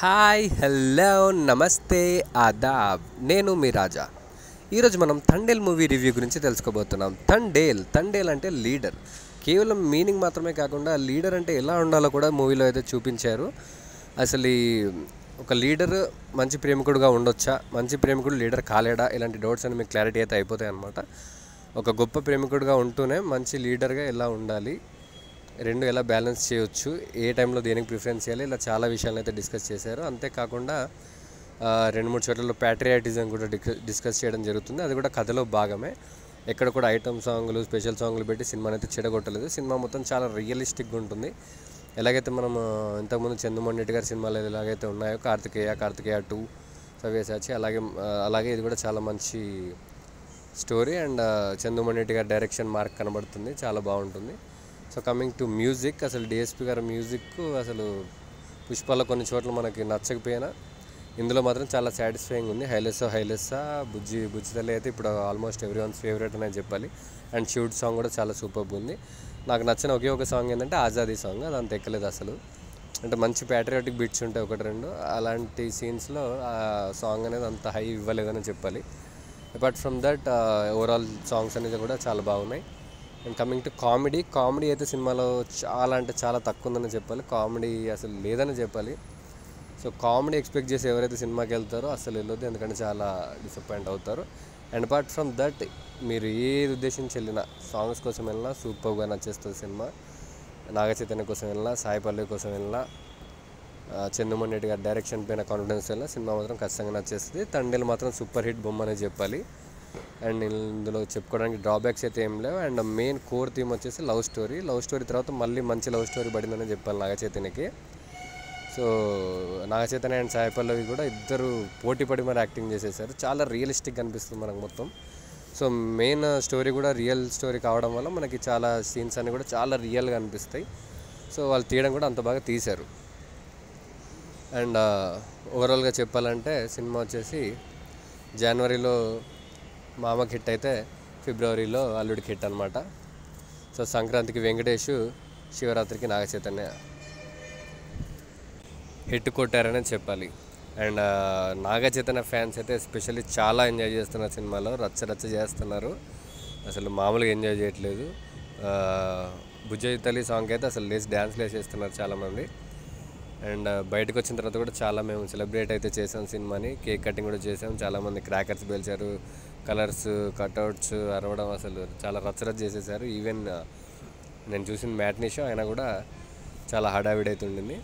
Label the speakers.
Speaker 1: Hi hello నమస్తే ఆదాబ్ నేను మీ రాజా. ఈరోజు మనం తండేల్ మూవీ రివ్యూ గురించి తెలుసుకోబోతున్నాం. తండేల్ అంటే లీడర్. కేవలం మీనింగ్ మాత్రమే కాకుండా లీడర్ అంటే ఎలా ఉండాలో కూడా మూవీలో అయితే చూపించారు. అసలు ఒక లీడర్ మంచి ప్రేమికుడుగా ఉండొచ్చా, మంచి ప్రేమికుడు లీడర్ కాలేడా, ఇలాంటి డౌట్స్ అని మీకు క్లారిటీ అయితే అయిపోతాయి అన్నమాట. ఒక గొప్ప ప్రేమికుడుగా ఉంటూనే మంచి లీడర్గా ఎలా ఉండాలి, రెండు ఎలా బ్యాలెన్స్ చేయొచ్చు, ఏ టైంలో దేనికి ప్రిఫరెన్స్ చేయాలి, ఇలా చాలా విషయాలను అయితే డిస్కస్ చేశారు. అంతేకాకుండా 2-3 చోట్లలో ప్యాట్రియాటిజం కూడా డిస్కస్ చేయడం జరుగుతుంది. అది కూడా కథలో భాగమే. ఎక్కడ కూడా ఐటమ్ సాంగ్లు, స్పెషల్ సాంగ్లు పెట్టి సినిమాని అయితే చెడగొట్టలేదు. సినిమా మొత్తం చాలా రియలిస్టిక్గా ఉంటుంది. ఎలాగైతే మనం ఇంతకుముందు చందుమోహన్ రెడ్డి గారి సినిమాలు ఎలాగైతే ఉన్నాయో, కార్తికేయ 2, సవ్యసాచి, అలాగే ఇది కూడా చాలా మంచి స్టోరీ. అండ్ చందుమోహన్ రెడ్డి గారి డైరెక్షన్ మార్క్ కనబడుతుంది, చాలా బాగుంటుంది. సో కమింగ్ టు మ్యూజిక్, అసలు డిఎస్పి గారి మ్యూజిక్ అసలు పుష్పాల కొన్ని చోట్ల మనకి నచ్చకపోయినా ఇందులో మాత్రం చాలా సాటిస్ఫైయింగ్ ఉంది. హైలెస్సా బుజ్జి తల్లి అయితే ఇప్పుడు ఆల్మోస్ట్ ఎవ్రీవన్స్ ఫేవరెట్ అనే చెప్పాలి. అండ్ షూట్ సాంగ్ కూడా చాలా సూపర్బ్ ఉంది. నాకు నచ్చిన ఒకే ఒక సాంగ్ ఏంటంటే ఆజాదీ సాంగ్. అది అంత ఎక్కలేదు అసలు. అంటే మంచి ప్యాట్రియాటిక్ బీట్స్ ఉంటాయి ఒకటి రెండు, అలాంటి సీన్స్లో ఆ సాంగ్ అనేది అంత హై ఇవ్వలేదని చెప్పాలి. Apart from that overall songs అనేది కూడా చాలా బాగున్నాయి. అండ్ కమింగ్ టు కామెడీ అయితే సినిమాలో చాలా అంటే చాలా తక్కువ ఉందని చెప్పాలి. కామెడీ అసలు లేదని చెప్పాలి. సో కామెడీ ఎక్స్పెక్ట్ చేసి ఎవరైతే సినిమాకి వెళ్తారో అసలు వెళ్ళొద్దు, ఎందుకంటే చాలా డిసప్పాయింట్ అవుతారు. అండ్ అపార్ట్ ఫ్రమ్ దట్ మీరు ఏది ఉద్దేశించి వెళ్ళినా, సాంగ్స్ కోసం వెళ్ళినా సూపర్గా నచ్చేస్తుంది సినిమా. నాగ చైతన్య కోసం వెళ్ళినా, సాయి పల్లవి కోసం వెళ్ళినా, చంద్రమోహన్ రెడ్డి గారి డైరెక్షన్ పైన కాన్ఫిడెన్స్ వెళ్ళినా సినిమా మాత్రం ఖచ్చితంగా నచ్చేస్తుంది. తండేల్ మాత్రం సూపర్ హిట్ బొమ్మ అనే చెప్పాలి. అండ్ ఇందులో చెప్పుకోవడానికి డ్రాబ్యాక్స్ అయితే ఏం లేవు. అండ్ మెయిన్ కోర్ థీమ్ వచ్చేసి లవ్ స్టోరీ తర్వాత మళ్ళీ మంచి లవ్ స్టోరీ పడిందని చెప్పాలి నాగ చైతన్యకి. సో నాగ చైతన్య అండ్ సాయి పల్లవి కూడా ఇద్దరు పోటీ పడి మరి యాక్టింగ్ చేసేసారు. చాలా రియలిస్టిక్గా అనిపిస్తుంది మనకు మొత్తం. సో మెయిన్ స్టోరీ కూడా రియల్ స్టోరీ కావడం వల్ల మనకి చాలా సీన్స్ అన్నీ కూడా చాలా రియల్గా అనిపిస్తాయి. సో వాళ్ళు తీయడం కూడా అంత బాగా తీశారు. అండ్ ఓవరాల్గా చెప్పాలంటే సినిమా వచ్చేసి జనవరిలో మామకి హిట్ అయితే ఫిబ్రవరిలో అల్లుడికి హిట్ అనమాట. సో సంక్రాంతికి వెంకటేష్, శివరాత్రికి నాగ చైతన్య హిట్ కొట్టారనే చెప్పాలి. అండ్ నాగ చైతన్య ఫ్యాన్స్ అయితే ఎస్పెషల్లీ చాలా ఎంజాయ్ చేస్తున్నారు సినిమాలో, రచ్చ చేస్తున్నారు. అసలు మామూలుగా ఎంజాయ్ చేయట్లేదు. బుజ్జి తల్లి సాంగ్ అయితే అసలు డ్యాన్స్లు వేసేస్తున్నారు చాలామంది. అండ్ బయటకు వచ్చిన తర్వాత కూడా చాలా మేము సెలబ్రేట్ అయితే చేసాం సినిమాని. కేక్ కటింగ్ కూడా చేసాం. చాలామంది క్రాకర్స్ పేల్చారు, కలర్స్, కట్అవుట్స్ అరవడం, అసలు చాలా రచ్చ చేసేసారు. ఈవెన్ నేను చూసిన మ్యాట్నీ షో అయినా కూడా చాలా హడావిడి అయితే ఉండింది.